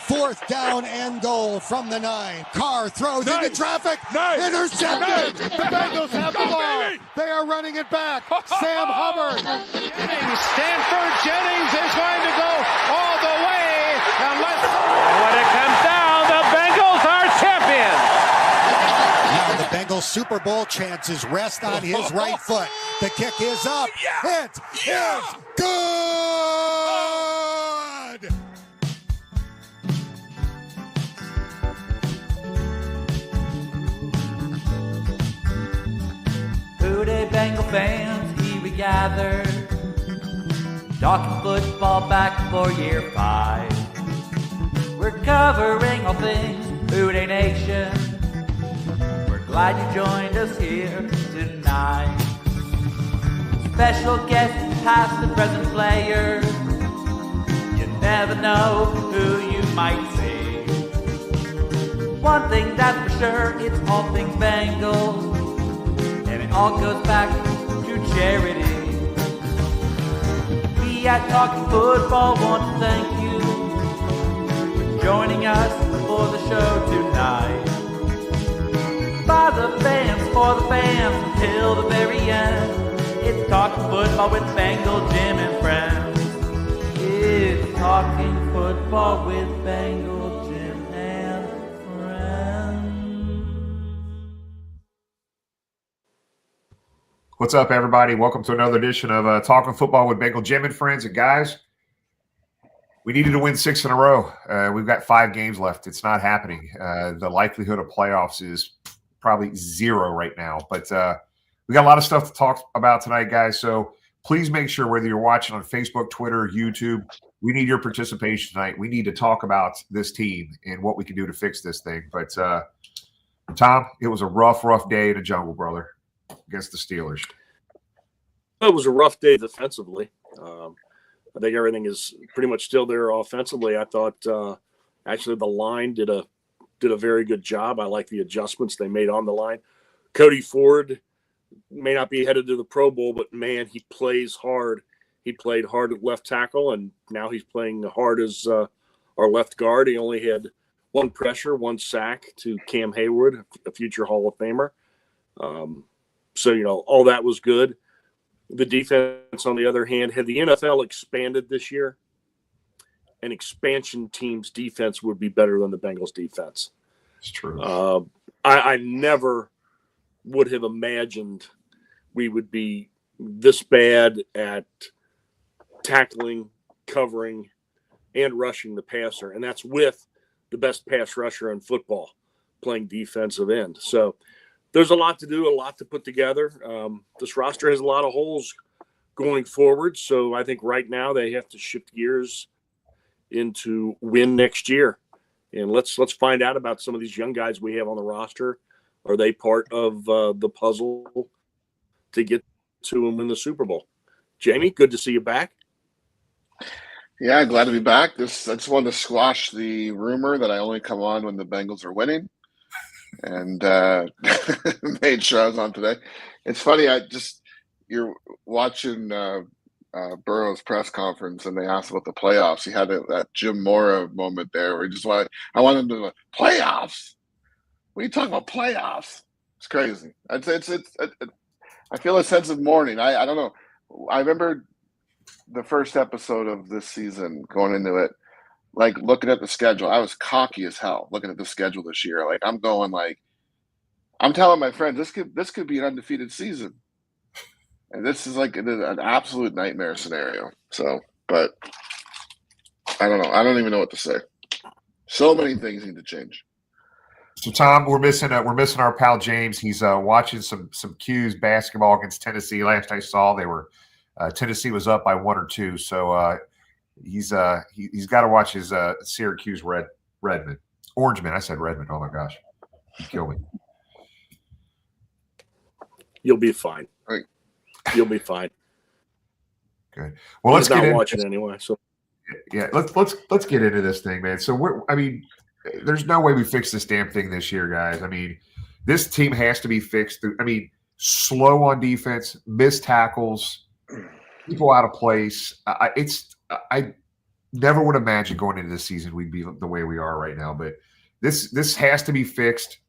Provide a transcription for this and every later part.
4th down and goal from the 9. Carr throws into traffic. Intercepted. The Bengals have the ball. They are running it back. Sam Hubbard. Stanford Jennings is going to go all the way. When it comes down, the Bengals are champions. Now the Bengals Super Bowl chances rest on his right foot. The kick is up. It is good. Today, Bengal fans, here we gather, talking football back for year 5. We're covering all things Houday Nation. We're glad you joined us here tonight. Special guests, past and present players. You never know who you might see. One thing that's for sure, it's all things Bengals. And it all goes back to charity. We at Talking Football want to thank you for joining us for the show tonight. By the fans, for the fans, until the very end. It's Talking Football with Bengal Jim and friends. It's Talking Football with Bengal Jim and friends. What's up, everybody? Welcome to another edition of Talking Football with Bengal Jim and friends. And guys, we needed to win 6 in a row. We've got 5 games left. It's not happening. The likelihood of playoffs is probably 0 right now. But we got a lot of stuff to talk about tonight, guys. So please make sure, whether you're watching on Facebook, Twitter, YouTube, we need your participation tonight. We need to talk about this team and what we can do to fix this thing. But Tom, it was a rough day in the jungle, brother, against the Steelers. It was a rough day defensively. I think everything is pretty much still there offensively. I thought actually the line did a very good job. I like the adjustments they made on the line. Cody Ford may not be headed to the Pro Bowl, but man, he plays hard. He played hard at left tackle, and now he's playing hard as our left guard. He only had 1 pressure, 1 sack to Cam Hayward, a future Hall of Famer. So, all that was good. The defense, on the other hand, had the NFL expanded this year, an expansion team's defense would be better than the Bengals defense. It's true. I never would have imagined we would be this bad at tackling, covering, and rushing the passer. And that's with the best pass rusher in football playing defensive end. So there's a lot to do, a lot to put together. This roster has a lot of holes going forward. So I think right now they have to shift gears into win next year. And let's find out about some of these young guys we have on the roster. Are they part of the puzzle to get to and win the Super Bowl? Jamie, good to see you back. Yeah, glad to be back. I just wanted to squash the rumor that I only come on when the Bengals are winning, and made sure I was on today. It's funny. You're watching Burrow's press conference, and they asked about the playoffs. He had that Jim Mora moment there, where he just I want him to playoffs. What are you talking about, playoffs? It's crazy. I feel a sense of mourning. I don't know. I remember the first episode of this season going into it, like looking at the schedule. I was cocky as hell looking at the schedule this year. Like I'm telling my friends this could be an undefeated season, and this is like an absolute nightmare scenario. So, but I don't know. I don't even know what to say. So many things need to change. So, Tom, we're missing our pal James. He's watching some Q's basketball against Tennessee. Last I saw, they were Tennessee was up by 1 or 2. So he's got to watch his Syracuse Redmond. Orangeman. I said Redmond. Oh my gosh, you kill me. You'll be fine. Right. You'll be fine. Good. Well, let's get into watching it anyway. So yeah, let's get into this thing, man. So there's no way we fix this damn thing this year, guys. I mean, this team has to be fixed. Slow on defense, missed tackles, people out of place. never would imagine going into this season we'd be the way we are right now. But this has to be fixed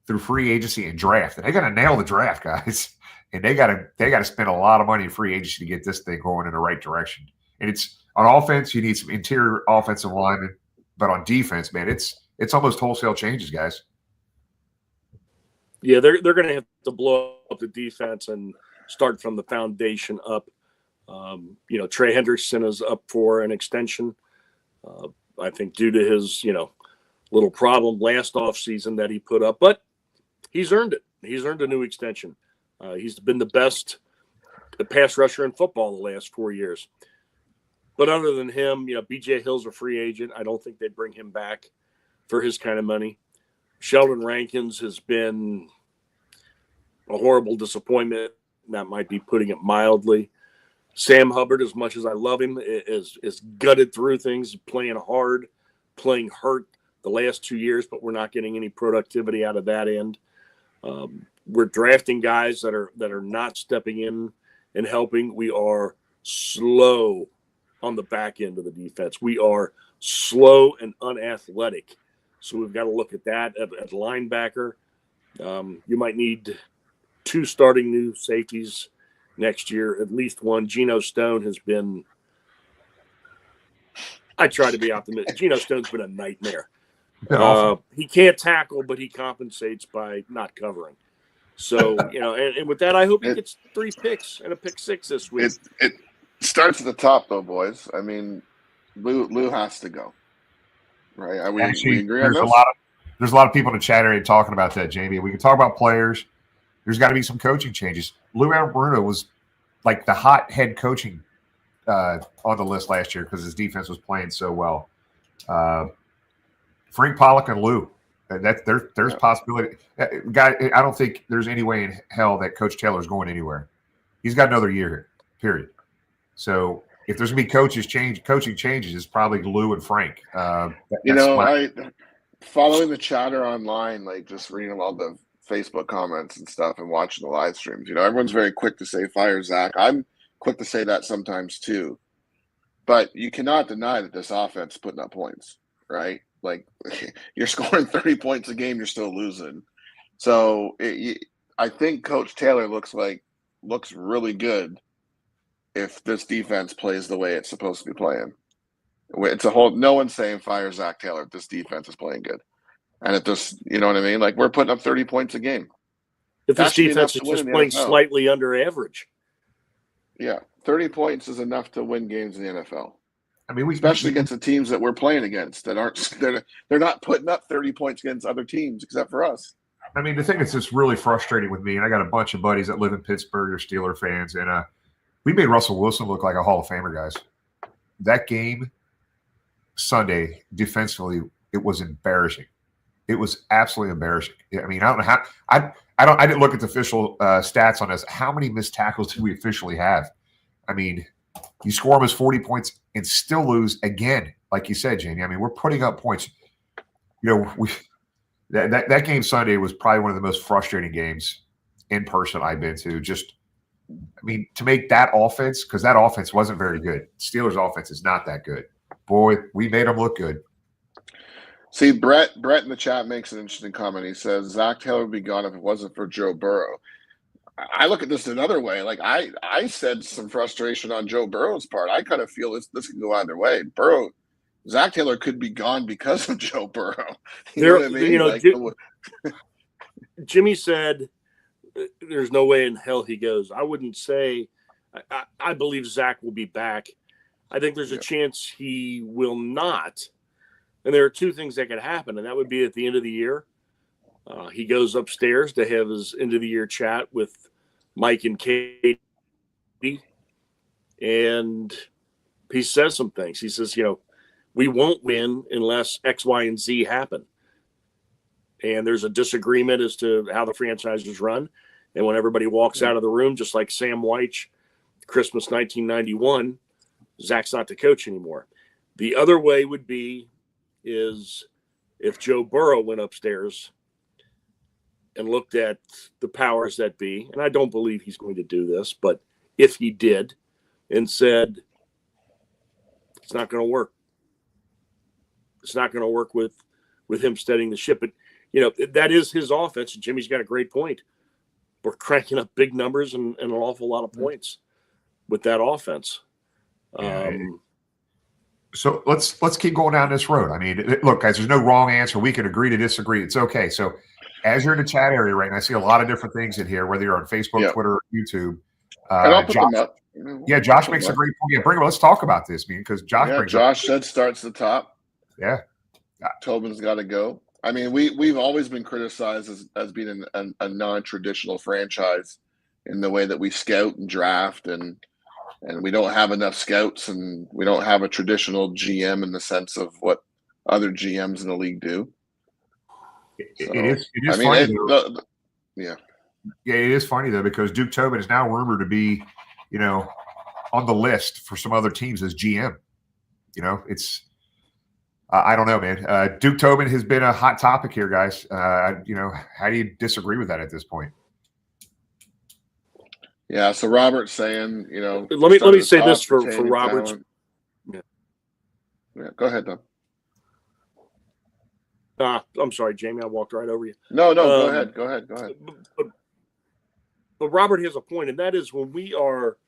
through free agency and draft. And they got to nail the draft, guys. And they got to spend a lot of money in free agency to get this thing going in the right direction. And it's on offense, you need some interior offensive linemen, but on defense, man, it's almost wholesale changes, guys. Yeah, they're going to have to blow up the defense and start from the foundation up. Trey Hendrickson is up for an extension. I think due to his, little problem last offseason that he put up, but he's earned it. He's earned a new extension. He's been the best pass rusher in football the last 4 years. But other than him, B.J. Hill's a free agent. I don't think they'd bring him back for his kind of money. Sheldon Rankins has been a horrible disappointment. That might be putting it mildly. Sam Hubbard, as much as I love him, is gutted through things, playing hard, playing hurt the last 2 years, but we're not getting any productivity out of that end. We're drafting guys that are not stepping in and helping. We are slow on the back end of the defense. We are slow and unathletic. So we've got to look at that at linebacker. You might need 2 starting new safeties next year, at least one. Geno Stone has been – I try to be optimistic. Geno Stone's been a nightmare. He can't tackle, but he compensates by not covering. So, and with that, I hope he gets 3 picks and a pick 6 this week. It starts at the top, though, boys. I mean, Lou has to go. Right? We agree on this? There's a lot of people in the chat area talking about that, Jamie. We can talk about players. There's got to be some coaching changes. Lou Anarumo was like the hot head coaching on the list last year because his defense was playing so well. Frank Pollock and Lou. There's possibility. Guy, I don't think there's any way in hell that Coach Taylor's going anywhere. He's got another year here, period. So if there's going to be coaching changes, it's probably Lou and Frank. Following the chatter online, like just reading all the Facebook comments and stuff and watching the live streams, everyone's very quick to say fire Zach. I'm quick to say that sometimes too. But you cannot deny that this offense is putting up points, right? Like you're scoring 30 points a game, you're still losing. So I think Coach Taylor looks really good if this defense plays the way it's supposed to be playing. It's no one's saying fire Zach Taylor. This defense is playing good. And if this, you know what I mean? Like we're putting up 30 points a game. If this defense is just playing slightly under average. Yeah. 30 points is enough to win games in the NFL. I mean, especially against the teams that we're playing against that they're not putting up 30 points against other teams except for us. I mean, the thing that's just really frustrating with me, and I got a bunch of buddies that live in Pittsburgh or Steeler fans, and we made Russell Wilson look like a Hall of Famer, guys. That game Sunday, defensively, it was embarrassing. It was absolutely embarrassing. I mean, I don't know how I didn't look at the official stats on this. How many missed tackles did we officially have? I mean, you score almost 40 points and still lose again, like you said, Jamie. I mean, we're putting up points. That game Sunday was probably one of the most frustrating games in person I've been to. To make that offense, because that offense wasn't very good. Steelers' offense is not that good. Boy, we made them look good. See, Brett in the chat makes an interesting comment. He says, Zach Taylor would be gone if it wasn't for Joe Burrow. I look at this another way. Like I said some frustration on Joe Burrow's part. I kind of feel this can go either way. Zach Taylor could be gone because of Joe Burrow. You know what I mean? Jimmy said there's no way in hell he goes. I wouldn't say I believe Zach will be back. I think there's a chance he will not. And there are 2 things that could happen, and that would be at the end of the year. He goes upstairs to have his end-of-the-year chat with Mike and Katie, and he says some things. He says, we won't win unless X, Y, and Z happen. And there's a disagreement as to how the franchise is run. And when everybody walks out of the room, just like Sam Weich, Christmas 1991, Zach's not the coach anymore. The other way would be is if Joe Burrow went upstairs and looked at the powers that be, and I don't believe he's going to do this, but if he did and said, it's not going to work. It's not going to work with him steadying the ship. But, that is his offense. Jimmy's got a great point. We're cranking up big numbers and an awful lot of points with that offense. So let's keep going down this road. I mean, look, guys, there's no wrong answer. We can agree to disagree. It's okay. So as you're in the chat area right now, I see a lot of different things in here, whether you're on Facebook, Twitter, or YouTube. And I'll put them up. Yeah, Josh makes a great point. Yeah, bring it. Let's talk about this, man, because Josh said starts the top. Yeah. Tobin's got to go. I mean, we've always been criticized as being a non-traditional franchise in the way that we scout and draft, and we don't have enough scouts, and we don't have a traditional GM in the sense of what other GMs in the league do. It is funny. It is funny though, because Duke Tobin is now rumored to be, on the list for some other teams as GM. It's I don't know, man. Duke Tobin has been a hot topic here, guys. How do you disagree with that at this point? Yeah. So Robert's saying, let me say this for Roberts. Yeah. Go ahead, Tom. I'm sorry, Jamie. I walked right over you. No. Go ahead. But Robert has a point, and that is when we are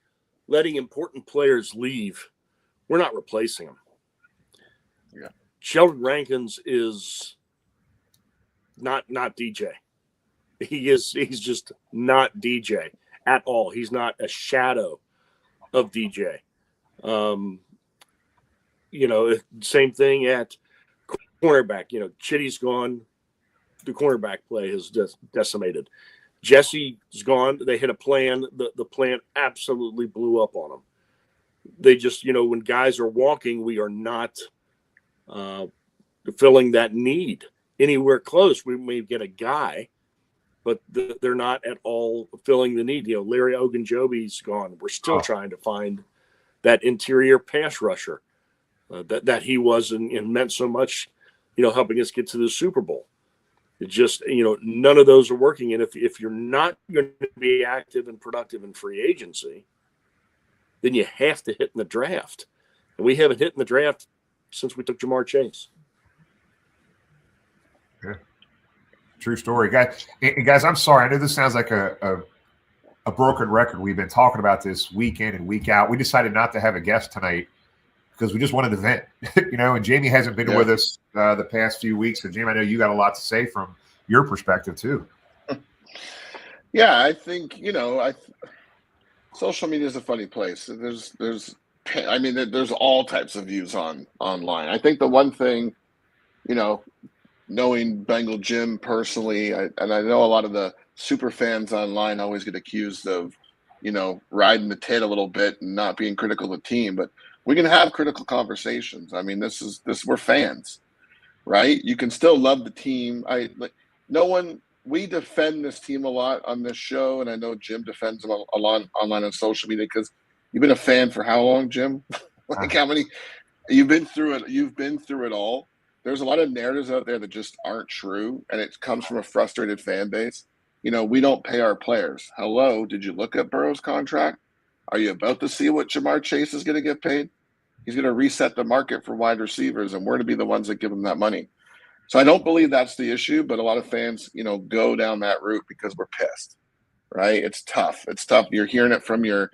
letting important players leave, we're not replacing them. Yeah. Sheldon Rankins is not DJ. He's just not DJ at all. He's not a shadow of DJ. Same thing at cornerback. Chitty's gone. The cornerback play has just decimated. Jesse's gone. They had a plan. The plan absolutely blew up on them. They just, when guys are walking, we are not filling that need anywhere close. We may get a guy, but they're not at all filling the need. Larry Ogunjobi's gone. We're still trying to find that interior pass rusher that he was and meant so much, helping us get to the Super Bowl. It just, none of those are working. And if you're not going to be active and productive in free agency, then you have to hit in the draft. And we haven't hit in the draft since we took Jamar Chase. Yeah. True story. Guys, I'm sorry. I know this sounds like a broken record. We've been talking about this week in and week out. We decided not to have a guest tonight because we just wanted to vent, and Jamie hasn't been with us the past few weeks. So, Jamie, I know you got a lot to say from your perspective too. Yeah, I think, social media is a funny place. There's all types of views online. I think the one thing, knowing Bengal Jim personally, and I know a lot of the super fans online always get accused of, riding the tit a little bit and not being critical of the team, but we can have critical conversations. I mean, we're fans, right? You can still love the team. We defend this team a lot on this show, and I know Jim defends them a lot online on social media because you've been a fan for how long, Jim? How many? You've been through it. You've been through it all. There's a lot of narratives out there that just aren't true, and it comes from a frustrated fan base. We don't pay our players. Hello, did you look at Burrow's contract? Are you about to see what Jamar Chase is going to get paid? He's going to reset the market for wide receivers, and we're going to be the ones that give him that money. So I don't believe that's the issue, but a lot of fans, go down that route because we're pissed, right? It's tough. You're hearing it from your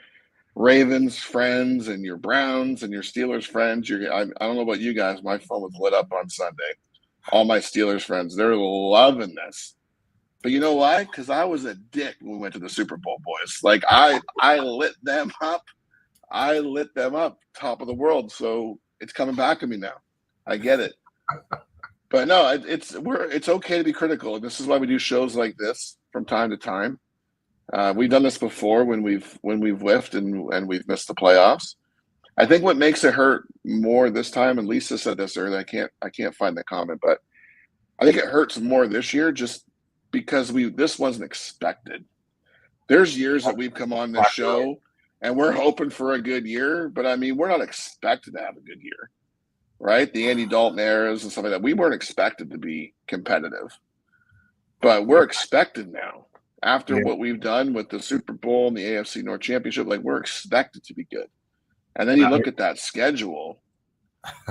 Ravens friends and your Browns and your Steelers friends. I don't know about you guys. My phone was lit up on Sunday. All my Steelers friends, they're loving this. But you know why? Because I was a dick when we went to the Super Bowl, boys. Like I lit them up. I lit them up, top of the world. So it's coming back to me now. I get it. But no, it's okay to be critical, and this is why we do shows like this from time to time. We've done this before when we've whiffed and we've missed the playoffs. I think what makes it hurt more this time, and Lisa said this earlier, I can't find the comment, but I think it hurts more this year just because this wasn't expected. There's years that we've come on this show and we're hoping for a good year, but I mean, we're not expected to have a good year, right? The Andy Dalton eras and stuff like that. We weren't expected to be competitive, but we're expected now. After what we've done with the Super Bowl and the AFC North Championship, we're expected to be good. And then you look at that schedule.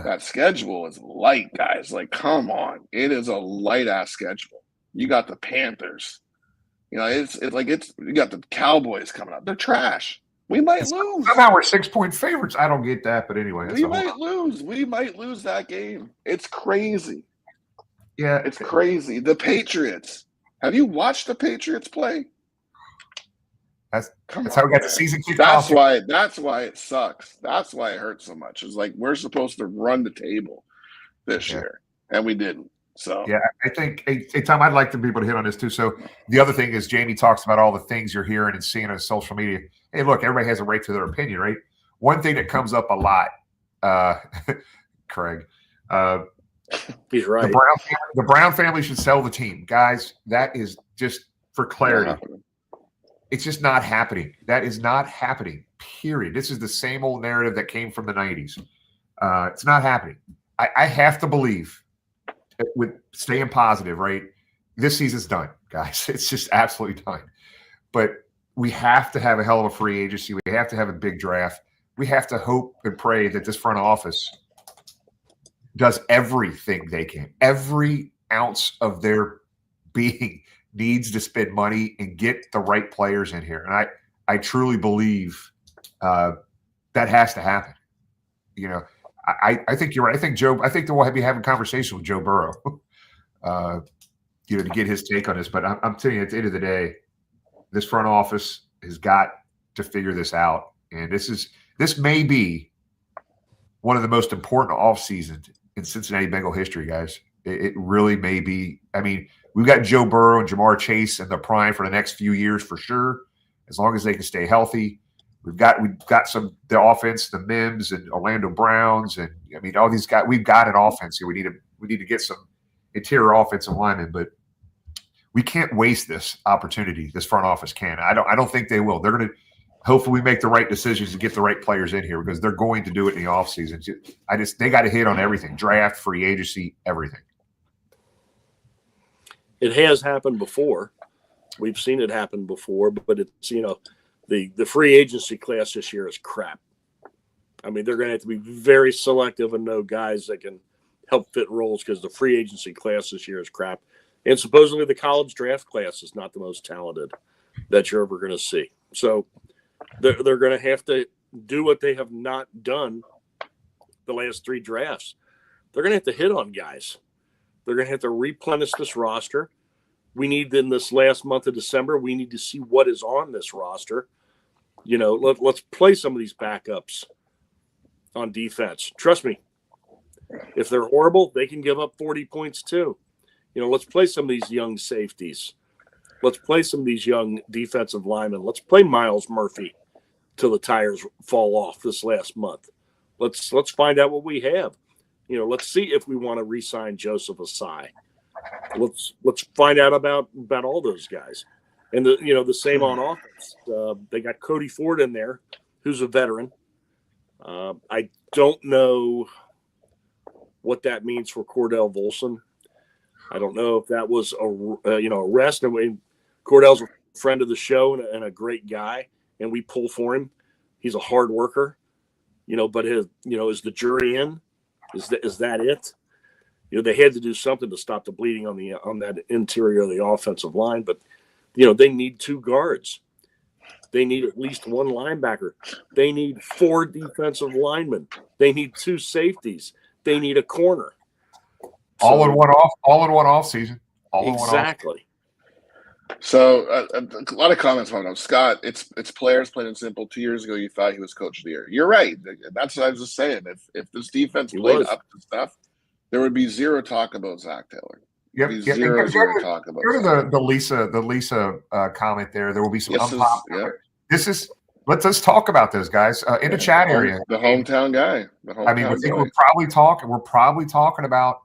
That schedule is light, guys. Like, come on. It is a light-ass schedule. You got the Panthers. You know, it's you got the Cowboys coming up. They're trash. We might lose. Somehow we're 6-point favorites. I don't get that, but anyway. We might lose. We might lose that game. It's crazy. Yeah. It's crazy. The Patriots. Have you watched the Patriots play? That's how we got the season kicked off. That's why it sucks. That's why it hurts so much. It's like we're supposed to run the table this year, and we didn't. So yeah, I think, hey, Tom, I'd like to be able to hit on this too. So the other thing is Jamie talks about all the things you're hearing and seeing on social media. Hey, look, everybody has a right to their opinion, right? One thing that comes up a lot, Craig. He's right. The Brown family should sell the team. Guys, that is just for clarity. It's just not happening. That is not happening, period. This is the same old narrative that came from the 90s. It's not happening. I have to believe, with staying positive, right? This season's done, guys. It's just absolutely done. But we have to have a hell of a free agency. We have to have a big draft. We have to hope and pray that this front office does everything they can. Every ounce of their being needs to spend money and get the right players in here. And I truly believe that has to happen. You know, I think you're right. I think we'll be having conversations with Joe Burrow, to get his take on this. But I'm telling you, at the end of the day, this front office has got to figure this out. And this may be one of the most important off seasons in Cincinnati Bengal history, guys. It really may be. I mean, we've got Joe Burrow and Jamar Chase in the prime for the next few years for sure, as long as they can stay healthy. We've got the offense, the Mims and Orlando Browns, and I mean all these guys. We've got an offense here. We need to get some interior offensive linemen, but we can't waste this opportunity. This front office can. I don't think they will. They're going to hopefully make the right decisions to get the right players in here because they're going to do it in the offseason. They got to hit on everything: draft, free agency, everything. It has happened before. We've seen it happen before, but it's, the free agency class this year is crap. I mean, they're going to have to be very selective and know guys that can help fit roles because the free agency class this year is crap. And supposedly the college draft class is not the most talented that you're ever going to see. So they're going to have to do what they have not done the last three drafts. They're going to have to hit on guys. They're going to have to replenish this roster. We need, in this last month of December, we need to see what is on this roster. Let's play some of these backups on defense. Trust me, if they're horrible, they can give up 40 points too. Let's play some of these young safeties. Let's play some of these young defensive linemen. Let's play Miles Murphy till the tires fall off this last month. Let's find out what we have. Let's see if we want to re-sign Joseph Asai. Let's find out about all those guys. And the same on offense. They got Cody Ford in there, who's a veteran. I don't know what that means for Cordell Volson. I don't know if that was a rest. I mean, Cordell's a friend of the show and a great guy, and we pull for him. He's a hard worker, but is the jury in? Is that it? They had to do something to stop the bleeding on that interior of the offensive line, but they need two guards. They need at least one linebacker. They need 4 defensive linemen. They need 2 safeties. They need a corner. All in one off season. Exactly. So a lot of comments on him. Scott, it's players plain and simple. 2 years ago, you thought he was coach of the year. You're right. That's what I was just saying. If this defense played up to stuff, there would be zero talk about Zach Taylor. Zero talk about. Go to the Lisa comment there. There will be some unpopular. Let's talk about those guys in the chat area. The hometown guy. We're probably talking about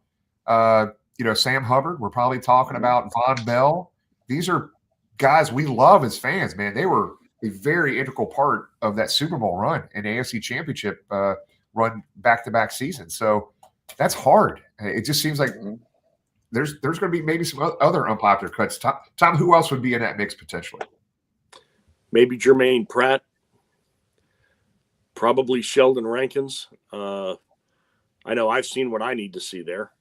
Sam Hubbard. We're probably talking about Von Bell. These are guys we love as fans, man. They were a very integral part of that Super Bowl run and AFC Championship run back-to-back seasons. So that's hard. It just seems like there's going to be maybe some other unpopular cuts. Tom, who else would be in that mix potentially? Maybe Jermaine Pratt. Probably Sheldon Rankins. I know I've seen what I need to see there.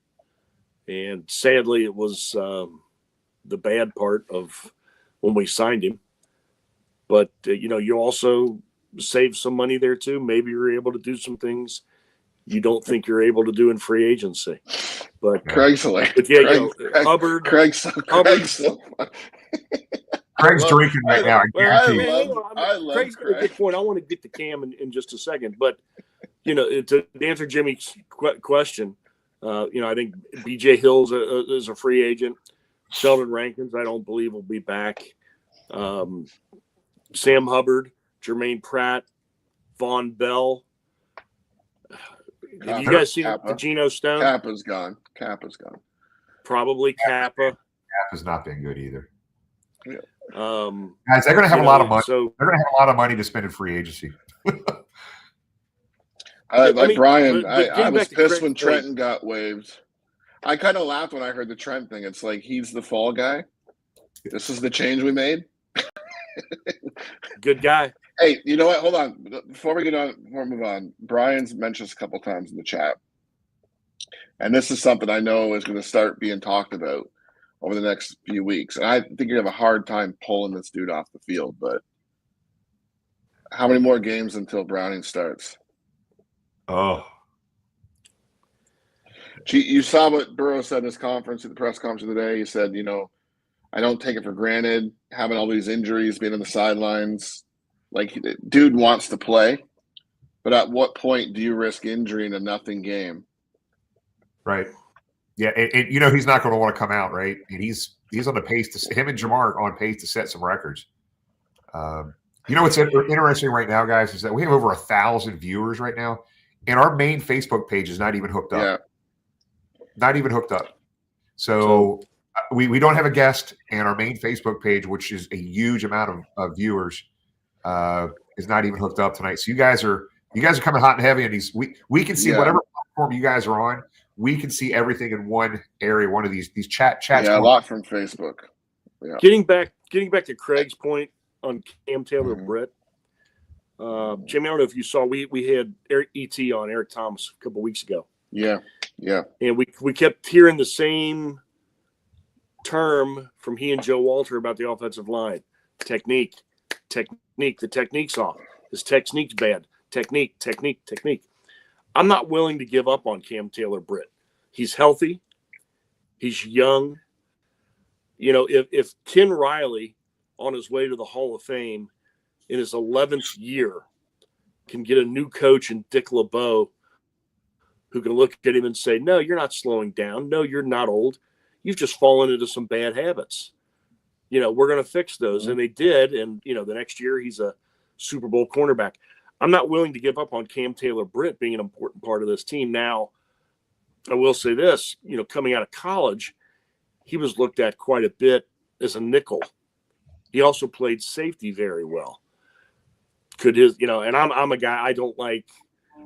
And sadly, it was the bad part of when we signed him. But, you also save some money there too. Maybe you're able to do some things you don't think you're able to do in free agency. But Craig's hilarious. But yeah, Hubbard. Craig's drinking right now. I love Craig's got a good point. I want to get to Cam in just a second. But, to answer Jimmy's question, I think B.J. Hills is a free agent. Sheldon Rankins, I don't believe, will be back. Sam Hubbard, Jermaine Pratt, Von Bell. Have you guys seen the Geno Stone? Kappa's gone. Probably Kappa. Kappa's not been good either. Yeah. Guys, they're going to have a lot of money. So, they're going to have a lot of money to spend in free agency. Brian, but I was pissed when Trenton got waived. I kind of laughed when I heard the Trent thing. It's like he's the fall guy. This is the change we made. Good guy. Hey, you know what? Hold on. Before we move on, Brian's mentioned a couple times in the chat. And this is something I know is going to start being talked about over the next few weeks. And I think you're going to have a hard time pulling this dude off the field. But how many more games until Browning starts? Oh. You saw what Burrow said in his conference, at the press conference of the day. He said, I don't take it for granted, having all these injuries, being on the sidelines. Like, dude wants to play, but at what point do you risk injury in a nothing game? Right. Yeah, he's not going to want to come out, right? And he's on the pace him and Jamar are on pace to set some records. What's interesting right now, guys, is that we have over 1,000 viewers right now, and our main Facebook page is not even hooked up. Yeah. Not even hooked up. So we don't have a guest, and our main Facebook page, which is a huge amount of viewers, is not even hooked up tonight. So you guys are coming hot and heavy on these. We can see whatever platform you guys are on. We can see everything in one area, one of these chats. Yeah, a lot from Facebook. Yeah. Getting back to Craig's point on Cam Taylor-Britt. Jimmy, I don't know if you saw, we had Eric Thomas a couple weeks ago. Yeah. And we kept hearing the same term from he and Joe Walter about the offensive line. Technique. The technique's off. His technique's bad. Technique. I'm not willing to give up on Cam Taylor-Britt. He's healthy. He's young. If Ken Riley, on his way to the Hall of Fame in his 11th year, can get a new coach in Dick LeBeau who can look at him and say, no, you're not slowing down. No, you're not old. You've just fallen into some bad habits. We're going to fix those. And they did. And, the next year he's a Super Bowl cornerback. I'm not willing to give up on Cam Taylor-Britt being an important part of this team. Now, I will say this, coming out of college, he was looked at quite a bit as a nickel. He also played safety very well. And I'm a guy, I don't like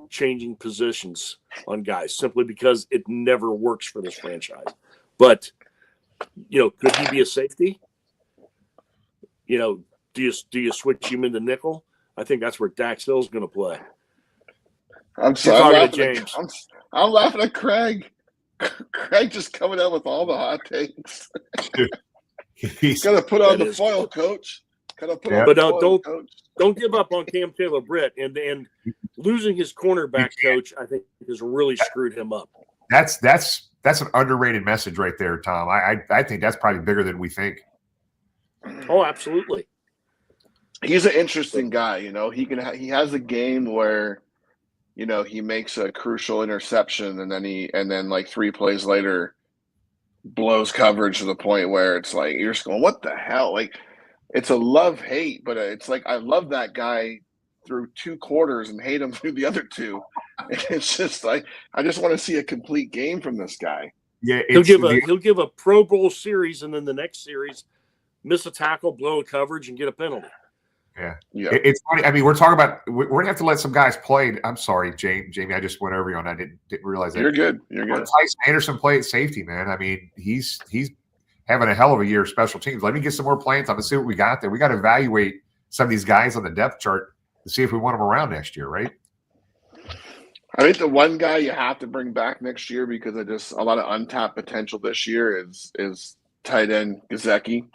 changing positions on guys simply because it never works for this franchise. But, could he be a safety? Do you switch him into nickel? I think that's where Dax Hill's going to play. I'm sorry. I'm laughing at Craig. Craig just coming out with all the hot takes. He's got to put on the foil, coach. But don't give up on Cam Taylor-Britt. And losing his cornerback coach, I think, has really screwed him up. That's an underrated message right there, Tom. I think that's probably bigger than we think. Oh, absolutely. He's an interesting guy. He has a game where, he makes a crucial interception and then like 3 plays later blows coverage to the point where it's like, you're just going, what the hell? Like, it's a love-hate, but it's like, I love that guy through 2 quarters and hate him through the other 2. It's just like, I just want to see a complete game from this guy. Yeah, he'll give a Pro Bowl series, and then the next series miss a tackle, blow a coverage, and get a penalty. Yeah. It's funny. I mean, we're talking about we're gonna have to let some guys play. I'm sorry, Jamie. I just went over you on that. Didn't realize that. You're good. Tyson Anderson play at safety, man. I mean, he's having a hell of a year of special teams. Let me get some more playing time and see what we got there. We got to evaluate some of these guys on the depth chart to see if we want them around next year, right? I think the one guy you have to bring back next year because of just a lot of untapped potential this year is tight end Gesicki.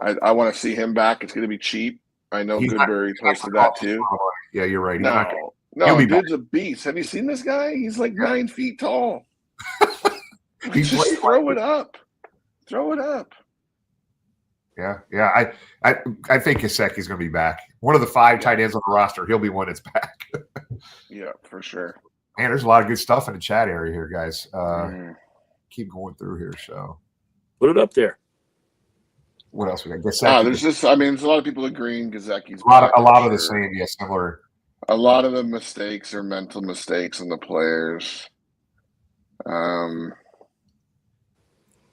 I want to see him back. It's going to be cheap. I know Goodberry posted that too. Yeah, you're right. No, dude's a beast. Have you seen this guy? He's like 9 feet tall. Just throw it up. Throw it up. Yeah. I think Gesicki's going to be back. One of the 5 tight ends on the roster. He'll be one that's back. Yeah, for sure. Man, there's a lot of good stuff in the chat area here, guys. Keep going through here. So put it up there. What else we got? Gesicki. There's a lot of people agreeing Gesicki's a lot of the same, similar. A lot of the mistakes are mental mistakes in the players.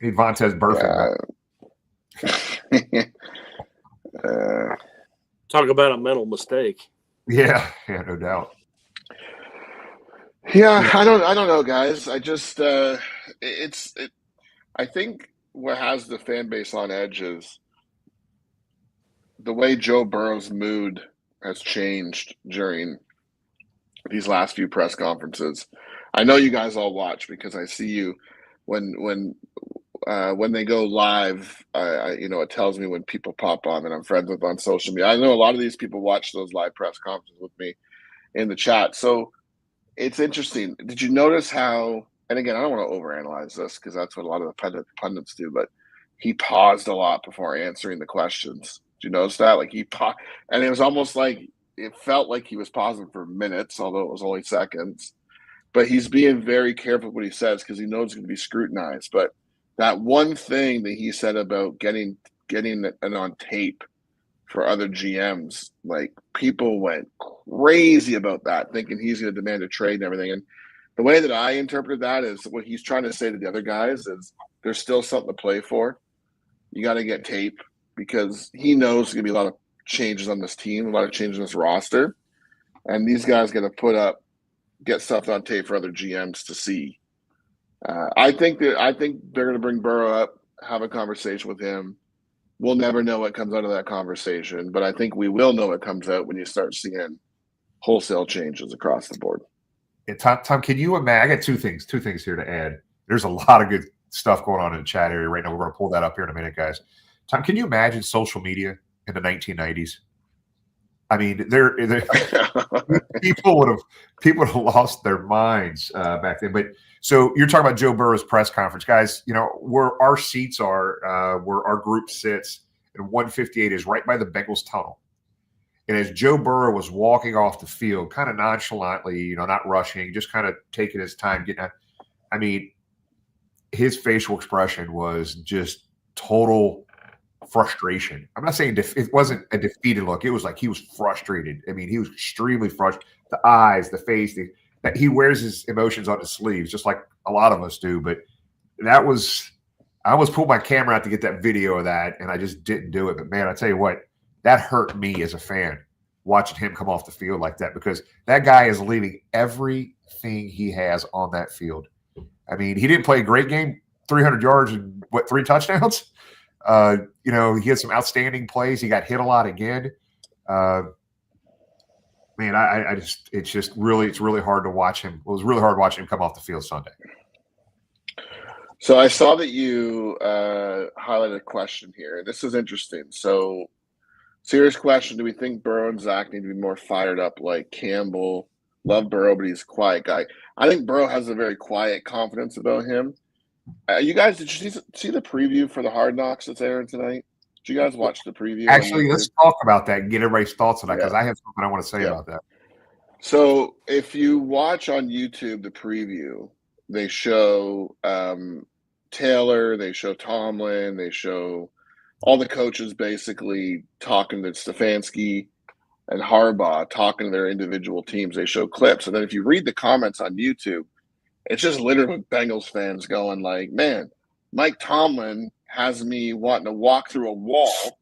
Need Vontez Burfict. Talk about a mental mistake. Yeah, no doubt. Yeah, I don't know, guys. I just I think what has the fan base on edge is the way Joe Burrow's mood has changed during these last few press conferences. I know you guys all watch because I see you when they go live. It tells me when people pop on that I'm friends with on social media. I know a lot of these people watch those live press conferences with me in the chat. So it's interesting. Did you notice how? And again, I don't want to overanalyze this because that's what a lot of the pundits do. But he paused a lot before answering the questions. Did you notice that? Like he paused, and it was almost like it felt like he was pausing for minutes, although it was only seconds. But he's being very careful what he says because he knows it's going to be scrutinized. But that one thing that he said about getting it on tape for other GMs, like people went crazy about that, thinking he's going to demand a trade and everything. And the way that I interpreted that is what he's trying to say to the other guys is there's still something to play for. You got to get tape because he knows there's going to be a lot of changes on this team, a lot of changes in this roster. And these guys got to get stuff on tape for other GMs to see. I think they're going to bring Burrow up, have a conversation with him. We'll never know what comes out of that conversation, but I think we will know what comes out when you start seeing wholesale changes across the board. Yeah, Tom, can you imagine? I got two things here to add. There's a lot of good stuff going on in the chat area right now. We're going to pull that up here in a minute, guys. Tom, can you imagine social media in the 1990s? I mean, people would have lost their minds back then. But so you're talking about Joe Burrow's press conference, guys. You know where our seats are, where our group sits, and 158 is right by the Bengals tunnel. And as Joe Burrow was walking off the field, kind of nonchalantly, not rushing, just kind of taking his time getting out. I mean, his facial expression was just total frustration. I'm not saying it wasn't a defeated look. It was like he was frustrated. I mean, he was extremely frustrated. The eyes, the face, that he wears his emotions on his sleeves, just like a lot of us do. But I almost pulled my camera out to get that video of that, and I just didn't do it. But man, I tell you what, that hurt me as a fan watching him come off the field like that, because that guy is leaving everything he has on that field. I mean, he didn't play a great game, 300 yards and 3 touchdowns. He had some outstanding plays. He got hit a lot again. Man, it's really hard to watch him. It was really hard watching him come off the field Sunday. So I saw that you highlighted a question here. This is interesting. So, serious question. Do we think Burrow and Zach need to be more fired up like Campbell? Love Burrow, but he's a quiet guy. I think Burrow has a very quiet confidence about him. You guys, did you see the preview for the Hard Knocks that's airing tonight? Did you guys watch the preview? Actually, let's talk about that and get everybody's thoughts on that, because I have something I want to say about that. So if you watch on YouTube the preview, they show Taylor, they show Tomlin, they show all the coaches basically talking to Stefanski and Harbaugh, talking to their individual teams. They show clips. And then if you read the comments on YouTube, it's just literally Bengals fans going like, man, Mike Tomlin has me wanting to walk through a wall,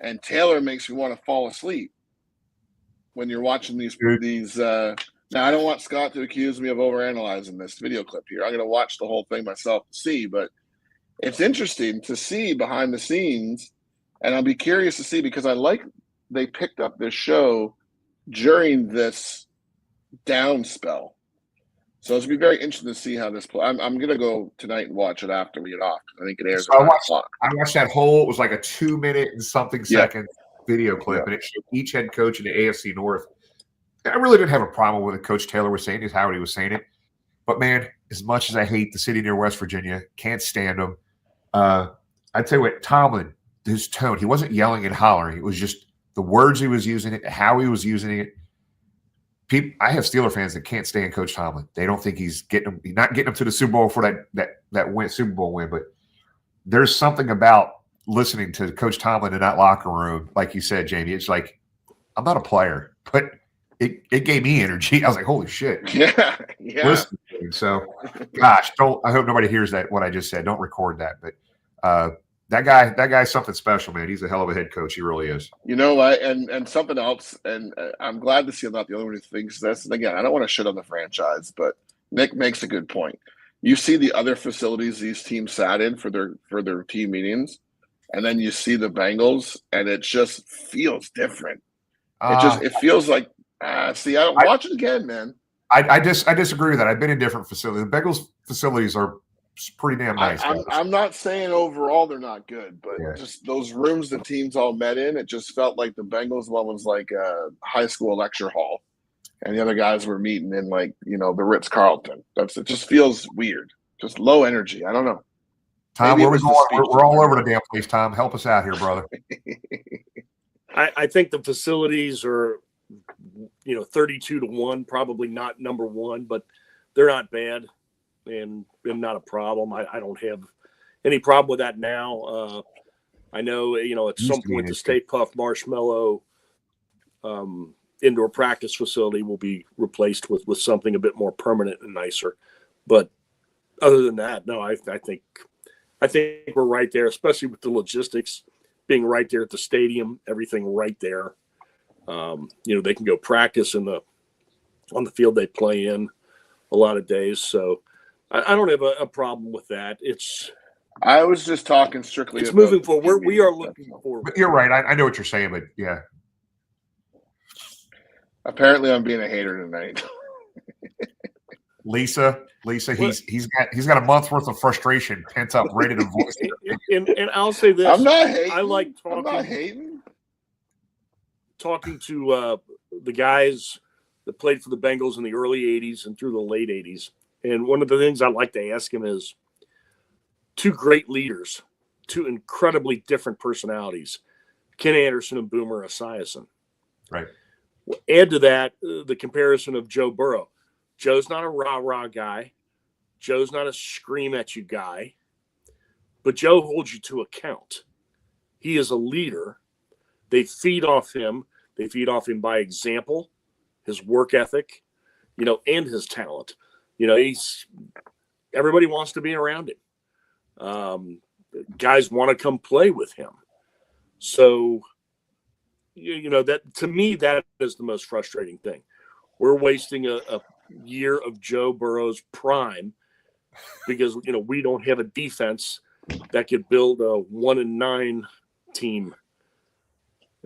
and Taylor makes me want to fall asleep when you're watching these. Now, I don't want Scott to accuse me of overanalyzing this video clip here. I'm going to watch the whole thing myself to see, but it's interesting to see behind the scenes, and I'll be curious to see, because I like they picked up this show during this down spell. So it's going to be very interesting to see how this plays. I'm going to go tonight and watch it after we get off. I think it airs at 9 o'clock. I watched that whole, it was like a 2-minute and something second video clip, and it showed each head coach in the AFC North. I really didn't have a problem with what Coach Taylor was saying, is how he was saying it. But, man, as much as I hate the city near West Virginia, can't stand them, I'd tell you what, Tomlin, his tone, he wasn't yelling and hollering. It was just the words he was using it, how he was using it. I have Steeler fans that can't stand Coach Tomlin. They don't think he's not getting them to the Super Bowl for that Super Bowl win. But there's something about listening to Coach Tomlin in that locker room, like you said, Jamie. It's like, I'm not a player, but it gave me energy. I was like, holy shit. Yeah. Listen, so, gosh, I hope nobody hears that what I just said. Don't record that. But that guy's something special, man. He's a hell of a head coach. He really is. You know what? And something else, and I'm glad to see I'm not the only one who thinks this. And again, I don't want to shit on the franchise, but Nick makes a good point. You see the other facilities these teams sat in for their team meetings, and then you see the Bengals, and it just feels different. It feels like see, I don't watch it again, man. I disagree with that. I've been in different facilities. The Bengals facilities are pretty damn nice. I'm not saying overall they're not good, but just those rooms the teams all met in, it just felt like the Bengals one was like a high school lecture hall, and the other guys were meeting in like, you know, the Ritz-Carlton. It just feels weird, just low energy. I don't know. Tom, where we going? We're all over the damn place. Tom, help us out here, brother. I think the facilities are, 32-1, probably not number one, but they're not bad. And not a problem. I don't have any problem with that now. I know, at some point the Stay Puft Marshmallow indoor practice facility will be replaced with something a bit more permanent and nicer. But other than that, no, I think we're right there, especially with the logistics being right there at the stadium, everything right there. They can go practice on the field they play in a lot of days. So I don't have a problem with that. I was just talking strictly. It's moving forward. We are looking forward. You're right. I know what you're saying, but yeah. Apparently, I'm being a hater tonight. Lisa, he's got a month's worth of frustration pent up, ready to voice. And I'll say this: I'm not hating. I like talking. I'm not hating. Talking to the guys that played for the Bengals in the early '80s and through the late '80s. And one of the things I like to ask him is, two great leaders, two incredibly different personalities, Ken Anderson and Boomer Esiason. Right. Add to that the comparison of Joe Burrow. Joe's not a rah-rah guy. Joe's not a scream-at-you guy. But Joe holds you to account. He is a leader. They feed off him. They feed off him by example, his work ethic, and his talent. Everybody wants to be around him. Guys want to come play with him. So, that to me, that is the most frustrating thing. We're wasting a year of Joe Burrow's prime because, we don't have a defense that could build a 1-9 team.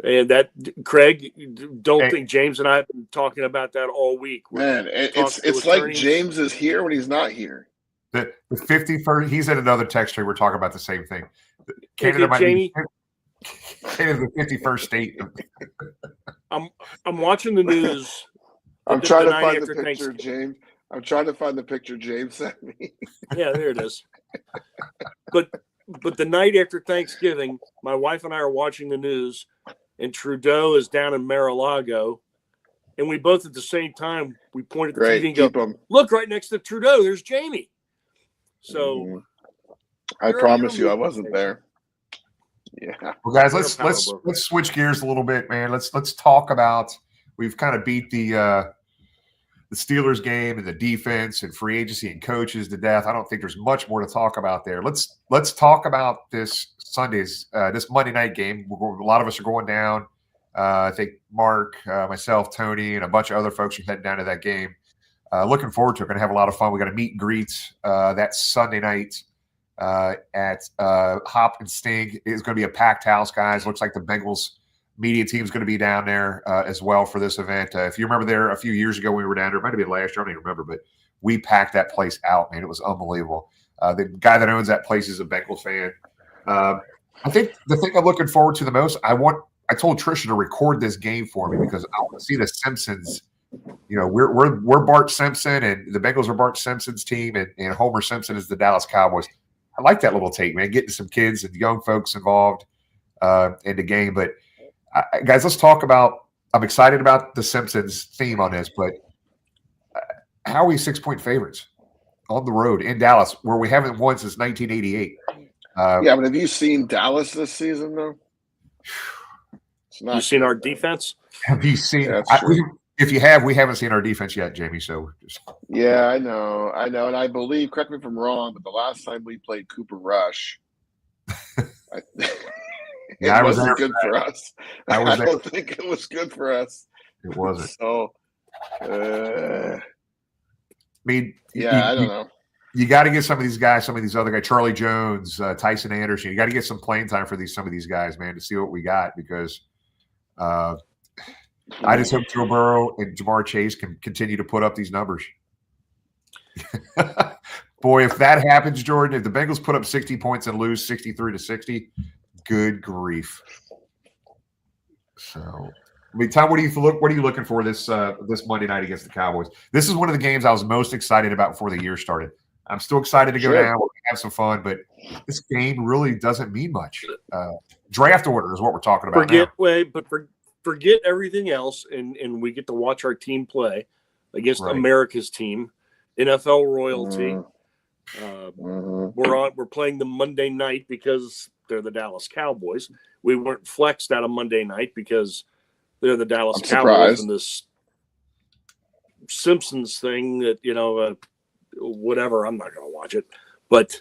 And that, Craig, don't think James and I have been talking about that all week. Man, it's like James is here when he's not here. The 51st, he's in another text string. We're talking about the same thing. Canada might Jamie, be Canada's the 51st state. I'm watching the news. I'm trying to find the picture, James. I'm trying to find the picture James sent me. Yeah, there it is. But the night after Thanksgiving, my wife and I are watching the news, and Trudeau is down in Mar-a-Lago, and we both at the same time we point at the TV and go, "Look, right next to Trudeau, there's Jamie." So, I promise you, I wasn't there. Yeah. Well, guys, let's switch gears a little bit, man. Let's talk about. We've kind of beat the Steelers game and the defense and free agency and coaches to death. I don't think there's much more to talk about there. Let's talk about this Monday night game. A lot of us are going down. I think Mark, myself, Tony, and a bunch of other folks are heading down to that game. Looking forward to it. Going to have a lot of fun. We got a meet and greet that Sunday night at Hop and Sting. It's going to be a packed house, guys. Looks like the Bengals media team's going to be down there as well for this event. If you remember there a few years ago when we were down there, it might have been last year, I don't even remember, but we packed that place out, man. It was unbelievable. The guy that owns that place is a Bengals fan. I think the thing I'm looking forward to the most, I told Trisha to record this game for me because I want to see the Simpsons. You know, we're Bart Simpson, and the Bengals are Bart Simpson's team, and Homer Simpson is the Dallas Cowboys. I like that little take, man, getting some kids and young folks involved in the game. But guys, let's talk about. I'm excited about the Simpsons theme on this, but how are we 6-point favorites on the road in Dallas, where we haven't won since 1988? Yeah, but have you seen Dallas this season, though? You seen our defense? Have you seen? Yeah, if you have, we haven't seen our defense yet, Jamie. So, yeah, I know, and I believe. Correct me if I'm wrong, but the last time we played Cooper Rush, it wasn't good for us. I don't think it was good for us. It wasn't. So, I mean, I don't know. You got to get some of these guys, some of these other guys, Charlie Jones, Tyson Anderson. You got to get some playing time for some of these guys, man, to see what we got because I just hope Joe Burrow and Jamar Chase can continue to put up these numbers. Boy, if that happens, Jordan, if the Bengals put up 60 points and lose 63-60, good grief. So, I mean, Tom, what are you looking for this Monday night against the Cowboys? This is one of the games I was most excited about before the year started. I'm still excited to go down. We're gonna have some fun, but this game really doesn't mean much. Draft order is what we're talking about. Forget everything else, and we get to watch our team play against America's team, NFL royalty. We're playing them Monday night because they're the Dallas Cowboys. We weren't flexed out of Monday night because they're the Dallas Cowboys and this Simpsons thing that whatever. I'm not going to watch it, but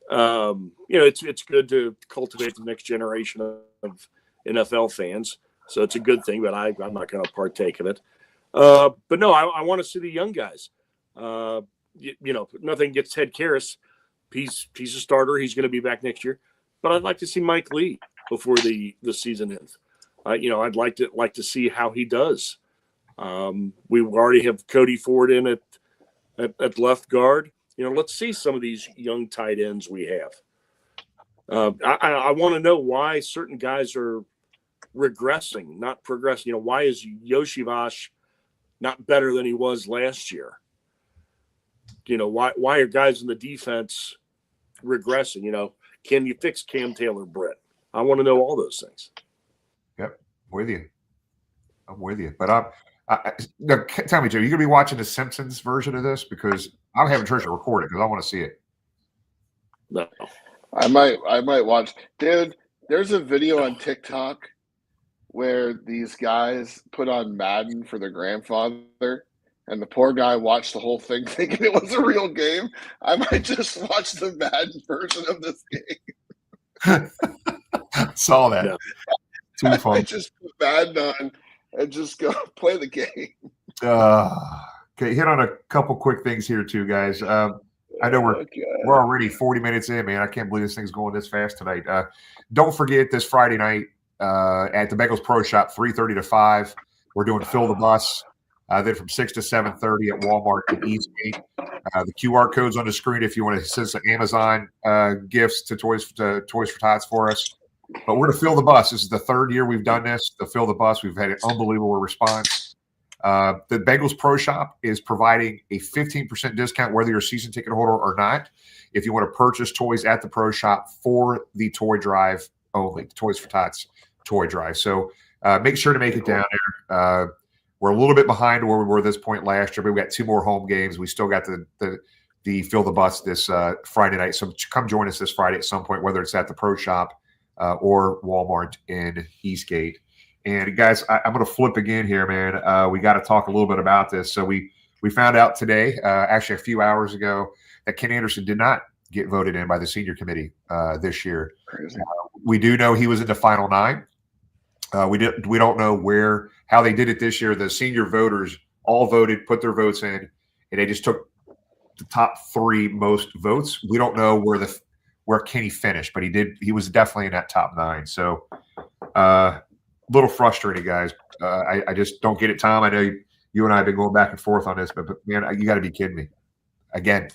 it's good to cultivate the next generation of NFL fans. So it's a good thing, but I'm not going to partake of it. But no, I want to see the young guys. Nothing against Ted Karras. He's a starter. He's going to be back next year. But I'd like to see Mike Lee before the season ends. I'd like to see how he does. We already have Cody Ford in at left guard. Let's see some of these young tight ends we have. I want to know why certain guys are regressing, not progressing. Why is Yoshivash not better than he was last year? Why are guys in the defense regressing? Can you fix Cam Taylor-Britt? I want to know all those things. Yep, I'm with you. But tell me, Joe, you gonna be watching the Simpsons version of this because I'm having Trisha record it because I want to see it. No, I might watch. Dude, there's a video on TikTok where these guys put on Madden for their grandfather, and the poor guy watched the whole thing thinking it was a real game. I might just watch the Madden version of this game. Saw that. Yeah. Too fun. I just put Madden on and just go play the game. Okay, hit on a couple quick things here too, guys. I know we're already 40 minutes in, man. I can't believe this thing's going this fast tonight. Don't forget this Friday night at the Bengals Pro Shop, 3:30 to 5. We're doing Fill the Bus. Then from 6 to 7:30 at Walmart in Eastgate. The QR code's on the screen if you want to send some Amazon gifts to Toys for Tots for us. But we're to Fill the Bus. This is the third year we've done this. To Fill the Bus, we've had an unbelievable response. The Bengals Pro Shop is providing a 15% discount whether you're a season ticket holder or not if you want to purchase toys at the Pro Shop for the toy drive only, the Toys for Tots toy drive. So make sure to make it down there. We're a little bit behind where we were at this point last year, but we've got 2 more home games. We still got the Fill the Bus this Friday night. So come join us this Friday at some point, whether it's at the Pro Shop or Walmart in Eastgate. And guys, I'm going to flip again here, man. We got to talk a little bit about this. So we found out today, actually a few hours ago, that Ken Anderson did not get voted in by the senior committee this year. We do know he was in the final 9. We don't know how they did it this year. The senior voters all voted, put their votes in, and they just took the top 3 most votes. We don't know where Kenny finished, but he was definitely in that top 9. So little frustrating, guys. I just don't get it, Tom. I know you and I have been going back and forth on this, but man, you got to be kidding me. Again.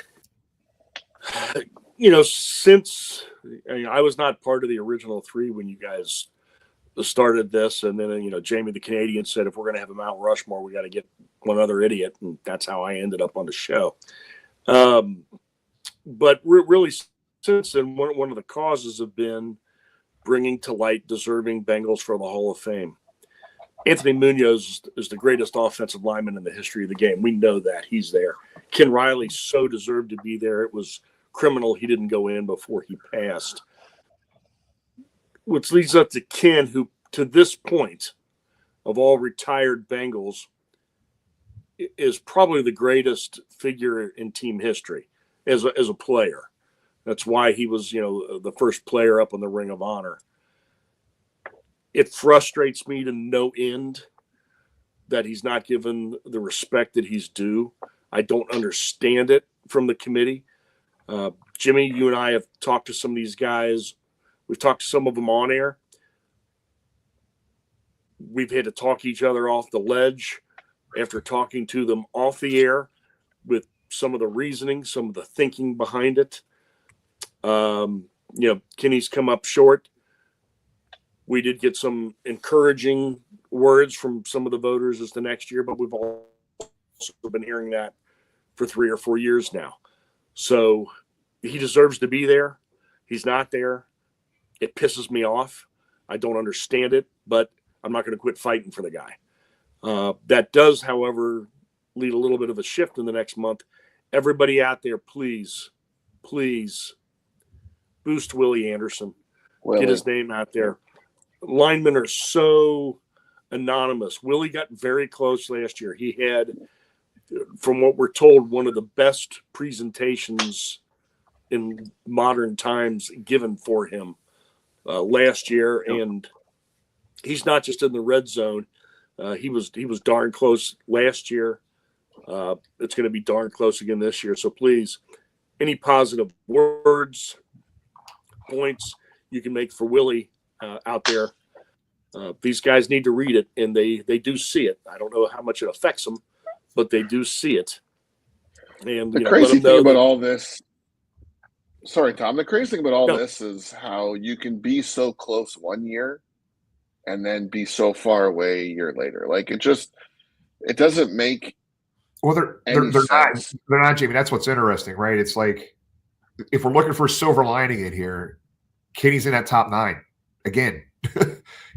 Since I was not part of the original 3 when you guys started this, and then Jamie the Canadian said if we're going to have a Mount Rushmore, we got to get one other idiot, and that's how I ended up on the show. But really, since then, one of the causes have been bringing to light deserving Bengals for the Hall of Fame. Anthony Munoz is the greatest offensive lineman in the history of the game. We know that. He's there. Ken Riley so deserved to be there. It was criminal he didn't go in before he passed. Which leads up to Ken, who to this point of all retired Bengals is probably the greatest figure in team history as a player. That's why he was, the first player up on the Ring of Honor. It frustrates me to no end that he's not given the respect that he's due. I don't understand it from the committee. Jimmy, you and I have talked to some of these guys. We've talked to some of them on air. We've had to talk each other off the ledge after talking to them off the air with some of the reasoning, some of the thinking behind it. Kenny's come up short. We did get some encouraging words from some of the voters as the next year, but we've also been hearing that for 3 or 4 years now. So he deserves to be there. He's not there. It pisses me off. I don't understand it, but I'm not going to quit fighting for the guy. That does, however, lead a little bit of a shift in the next month. Everybody out there, please boost Willie Anderson. Get his name out there. Linemen are so anonymous. Willie got very close last year. He had, from what we're told, one of the best presentations in modern times given for him last year. And he's not just in the red zone. He was darn close last year. It's going to be darn close again this year. So please, any positive words, points you can make for Willie out there. These guys need to read it, and they do see it. I don't know how much it affects them, but they do see it. And the crazy thing about all this, sorry, Tom, the crazy thing about all this is how you can be so close one year and then be so far away a year later. Like it doesn't make they're not, Jamie. That's what's interesting, right? It's like if we're looking for a silver lining in here, Kenny's in that top 9 again.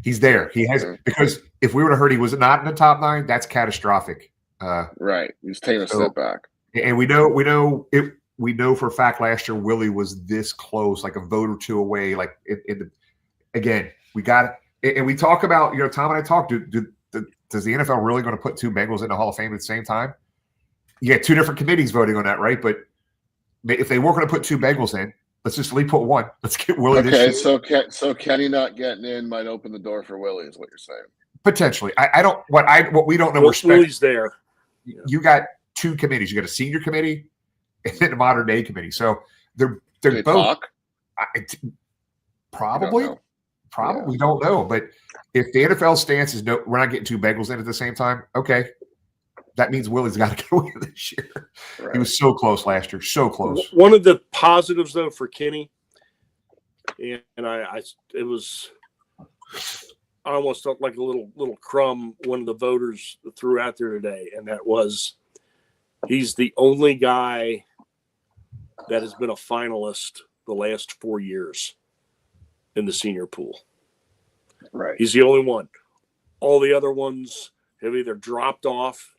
He's there. He has, because if we would have heard he was not in the top 9, that's catastrophic. Right. He's taking a step back. And we know for a fact last year Willie was this close, like a vote or 2 away. Like again, we got it. And we talk about, Tom and I talk. Does the NFL really going to put 2 Bengals in the Hall of Fame at the same time? You got 2 different committees voting on that, right? But if they weren't going to put 2 Bengals in, let's just put 1. Let's get Willie this year. So Kenny not getting in might open the door for Willie, is what you're saying. Potentially. What we don't know. Willie's there. You got 2 committees. You got a senior committee and then a modern day committee. So they're both talk? Probably. We don't know. But if the NFL stance is no, we're not getting 2 Bengals in at the same time. Okay. That means Willie's got to go in this year. Right. He was so close last year, so close. One of the positives, though, for Kenny, and I almost felt like a little crumb one of the voters threw out there today, and that was he's the only guy that has been a finalist the last 4 years in the senior pool. Right. He's the only one. All the other ones have either dropped off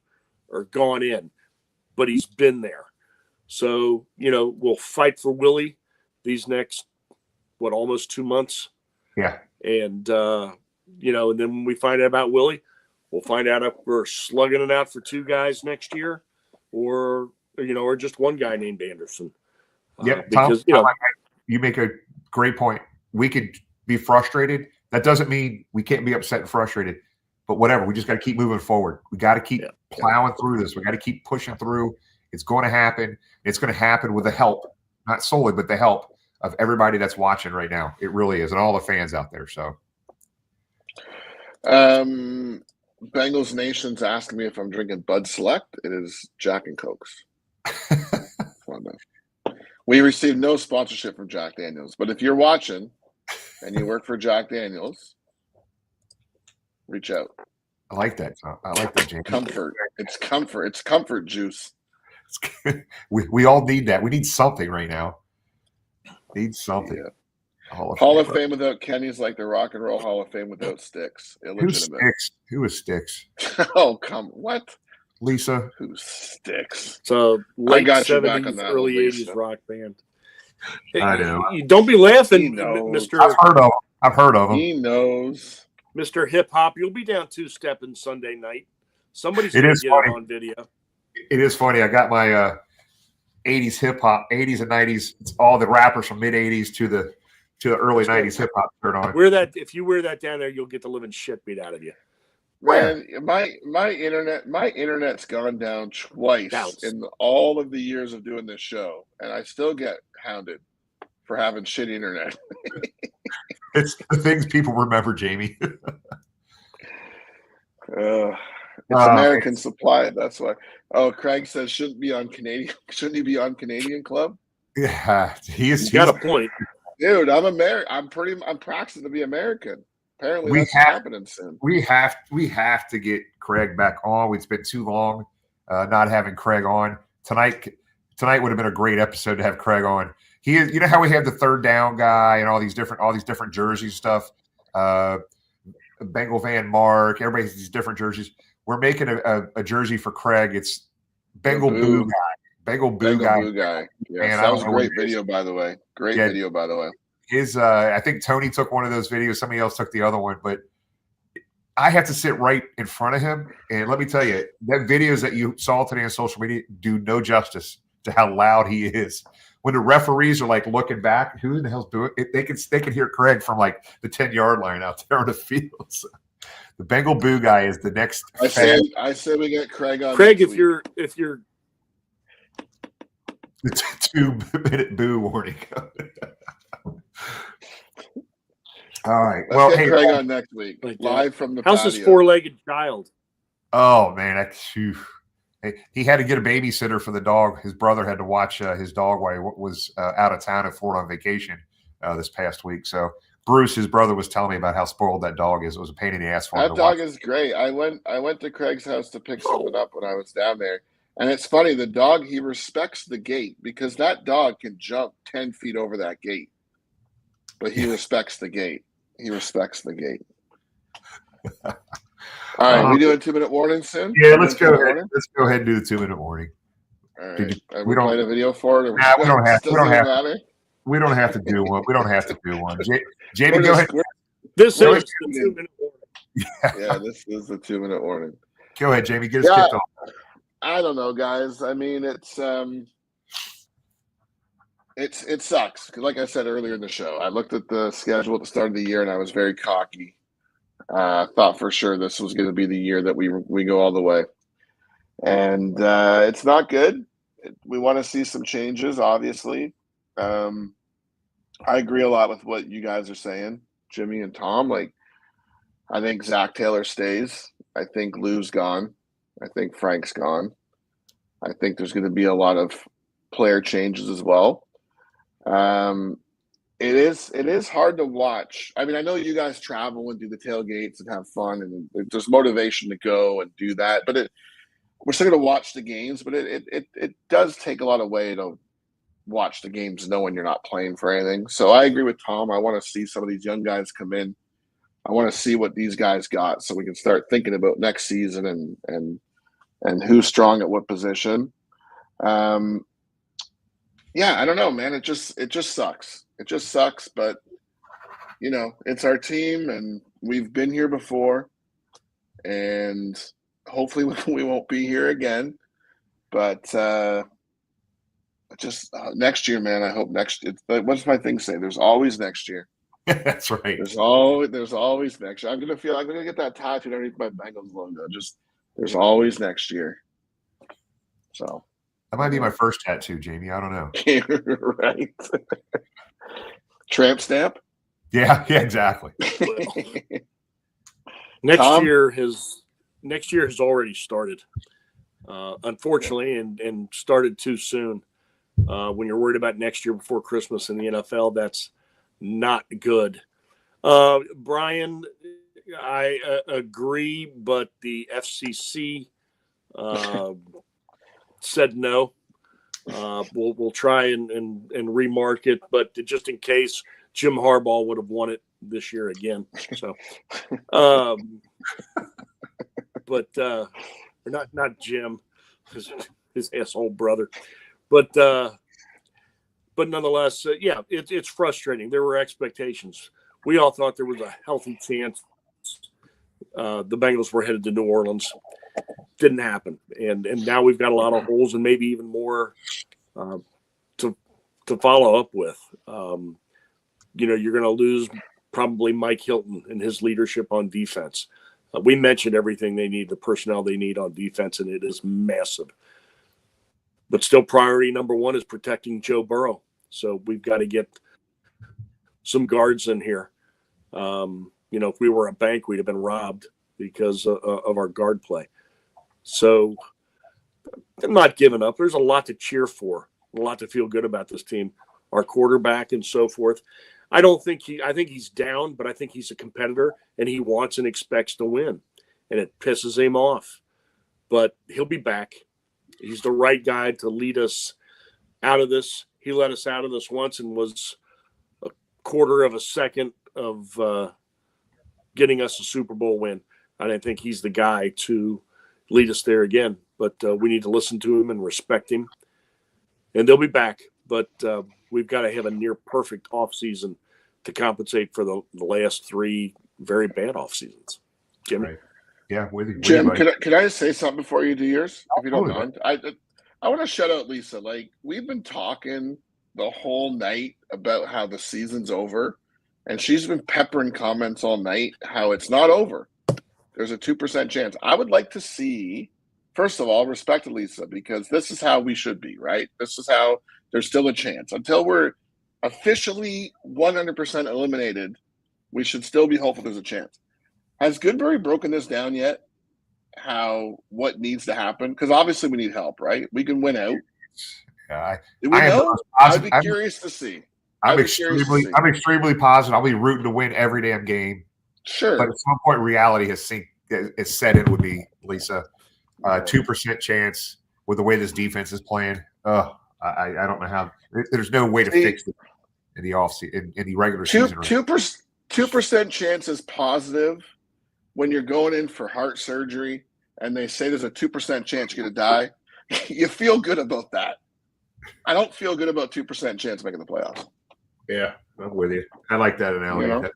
or gone in, but he's been there. So, we'll fight for Willie these next, almost 2 months. Yeah. And, and then when we find out about Willie, we'll find out if we're slugging it out for 2 guys next year or just one guy named Anderson. Yeah. Because, Tom, you make a great point. We could be frustrated. That doesn't mean we can't be upset and frustrated. But whatever, we just got to keep moving forward. We got to keep plowing through this. We got to keep pushing through. It's going to happen. It's going to happen with the help, not solely, but the help of everybody that's watching right now. It really is, and all the fans out there. So Bengals Nation's asking me if I'm drinking Bud Select. It is Jack and Cokes. We received no sponsorship from Jack Daniels, but if you're watching and you work for Jack Daniels, reach out. I like that. I like that, James. Comfort. It's comfort. It's comfort juice. We all need that. We need something right now. Need something. Yeah. Hall of Fame without Kenny's like the Rock and Roll Hall of Fame without Sticks. Illegitimate. Who is Sticks? Oh, what? Lisa. Who Sticks? So late 70s, early 80s rock band. I know. Don't be laughing, Mr. I've heard of him. He knows. Mr. Hip Hop, you'll be down two-stepping Sunday night. Somebody's going to get it on video. It is funny. I got my 80s hip hop, 80s and 90s. It's all the rappers from mid 80s to the early 90s hip hop shirt on. If you wear that down there, you'll get the living shit beat out of you. Man, my internet's gone down twice in all of the years of doing this show, and I still get hounded for having shitty internet. It's the things people remember, Jamie. It's American supply. That's why. Oh, Craig says shouldn't he be on Canadian Club? Yeah, he's got a point. Dude, I'm American. I'm practicing to be American. Apparently, that's happening soon. We have to get Craig back on. It's been too long not having Craig on. Tonight would have been a great episode to have Craig on. He is, you know how we have the third down guy and all these different jerseys stuff. Bengal Van Mark, everybody has these different jerseys. We're making a jersey for Craig. It's Bengal Boo guy. Bengal Boo guy. Yeah, that was a great video, by the way. Video, by the way. His, I think Tony took one of those videos. Somebody else took the other one, but I have to sit right in front of him. And let me tell you, that videos that you saw today on social media do no justice to how loud he is. When the referees are like looking back, who the hell's doing it? They can hear Craig from like the 10-yard line out there on the field. So the Bengal Boo guy is the next. I say we get Craig on. Craig, if you're the 2-minute boo warning. All right. Let's get Craig on next week, live from the how's patio. his four-legged child? Oh man, he had to get a babysitter for the dog. His brother had to watch his dog while he was out of town in Florida on vacation this past week. So Bruce, his brother, was telling me about how spoiled that dog is. It was a pain in the ass for him. That dog is great. I went to Craig's house to pick something up when I was down there. And it's funny, the dog, he respects the gate because that dog can jump 10 feet over that gate. But he respects the gate. He respects the gate. All right, we doing 2-minute warning soon? Yeah, let's go ahead. Let's go ahead and do the 2-minute warning. All right. We don't playing a video for it? Or we don't have to. We don't have to do one. We don't have to do one. Jamie, go ahead. This is the 2-minute warning. Yeah, this is the 2-minute warning. Go ahead, Jamie. Get us kicked off. I don't know, guys. I mean, it sucks. Like I said earlier in the show, I looked at the schedule at the start of the year and I was very cocky. Thought for sure this was going to be the year that we go all the way. And it's not good. We want to see some changes, obviously. I agree a lot with what you guys are saying, Jimmy and Tom. Like, I think Zach Taylor stays. I think Lou's gone. I think Frank's gone. I think there's going to be a lot of player changes as well. It is hard to watch. I mean, I know you guys travel and do the tailgates and have fun, and there's motivation to go and do that. But we're still going to watch the games. But it does take a lot away to watch the games knowing you're not playing for anything. So I agree with Tom. I want to see some of these young guys come in. I want to see what these guys got so we can start thinking about next season and who's strong at what position. Yeah, I don't know, man. It just sucks. It just sucks, but you know, it's our team and we've been here before and hopefully we won't be here again. But just next year, man, I hope what's my thing say? There's always next year. That's right. There's always next year. I'm gonna get that tattooed underneath my Bengals logo. Just there's always next year. So that might be my first tattoo, Jamie. I don't know. Right. Tramp stamp? Yeah, exactly. Next year has already started, unfortunately, and started too soon. When you're worried about next year before Christmas in the NFL, that's not good. Brian, I agree, but the FCC said no. We'll try and remark it, but just in case, Jim Harbaugh would have won it this year again. So, but not Jim, his asshole brother, but nonetheless, yeah, it's frustrating. There were expectations. We all thought there was a healthy chance the Bengals were headed to New Orleans. Didn't happen, and now we've got a lot of holes and maybe even more to follow up with. You're going to lose probably Mike Hilton and his leadership on defense. We mentioned everything they need, the personnel they need on defense, and it is massive. But still, priority number one is protecting Joe Burrow. So we've got to get some guards in here. If we were a bank, we'd have been robbed because of our guard play. So I'm not giving up. There's a lot to cheer for, a lot to feel good about this team, our quarterback and so forth. I think he's down, but I think he's a competitor and he wants and expects to win, and it pisses him off. But he'll be back. He's the right guy to lead us out of this. He led us out of this once and was a quarter of a second of getting us a Super Bowl win. And I think he's the guy to lead us there again. But we need to listen to him and respect him. And they'll be back. But we've got to have a near perfect offseason to compensate for the last three very bad off seasons. Jim? Right. Yeah, with you. Jim, could I just say something before you do yours, if you don't mind? I want to shout out Lisa. Like, we've been talking the whole night about how the season's over, and she's been peppering comments all night how it's not over. There's a 2% chance. I would like to see, first of all, respect to Lisa, because this is how we should be, right? This is how there's still a chance. Until we're officially 100% eliminated, we should still be hopeful there's a chance. Has Goodberry broken this down yet? What needs to happen? Because obviously we need help, right? We can win out. Do we know? I'd be curious to see. I'm extremely positive. I'll be rooting to win every damn game. Sure. But at some point, reality has set in with me, Lisa. 2% chance with the way this defense is playing. I don't know how. There's no way to fix it in the offseason, in the regular season. 2% chance is positive when you're going in for heart surgery and they say there's a 2% chance you're going to die. You feel good about that. I don't feel good about 2% chance making the playoffs. Yeah, I'm with you. I like that analogy.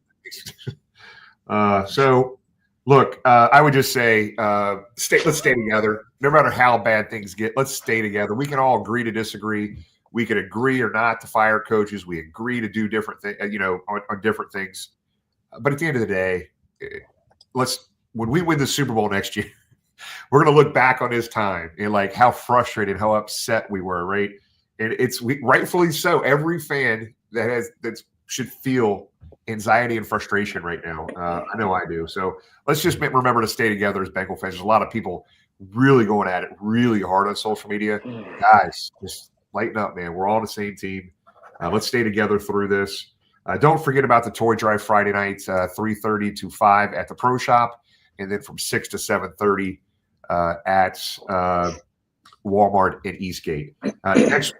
So, look, I would just say let's stay together. No matter how bad things get, let's stay together. We can all agree to disagree. We could agree or not to fire coaches. We agree to do different things, on different things. But at the end of the day, when we win the Super Bowl next year, we're going to look back on this time and like how frustrated, how upset we were, right? And rightfully so. Every fan that should feel anxiety and frustration right now. I know I do. So let's just remember to stay together as Bengal fans. There's a lot of people really going at it really hard on social media. Guys, just lighten up, man. We're all on the same team. Let's stay together through this. Don't forget about the toy drive Friday nights, 3:30 to 5 at the Pro Shop, and then from 6 to 7:30 at Walmart in Eastgate. Next,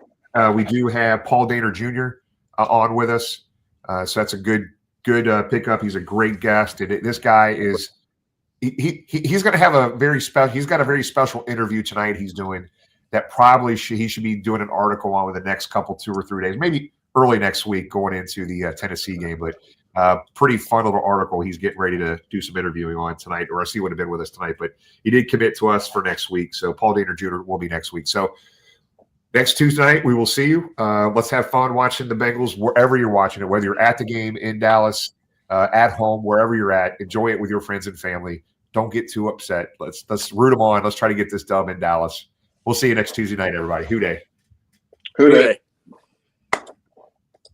we do have Paul Daner Jr. On with us, so that's a good pickup. He's a great guest, and this guy is he's going to have a very special. He's got a very special interview tonight. He's doing that. Probably he should be doing an article on with the next couple 2 or 3 days, maybe early next week going into the Tennessee game. But pretty fun little article he's getting ready to do some interviewing on tonight, or I see would have been with us tonight. But he did commit to us for next week, so Paul Daner Jr. will be next week. So next Tuesday night, we will see you. Let's have fun watching the Bengals wherever you're watching it, whether you're at the game in Dallas, at home, wherever you're at. Enjoy it with your friends and family. Don't get too upset. Let's root them on. Let's try to get this dub in Dallas. We'll see you next Tuesday night, everybody. Hoo day. Hoo day.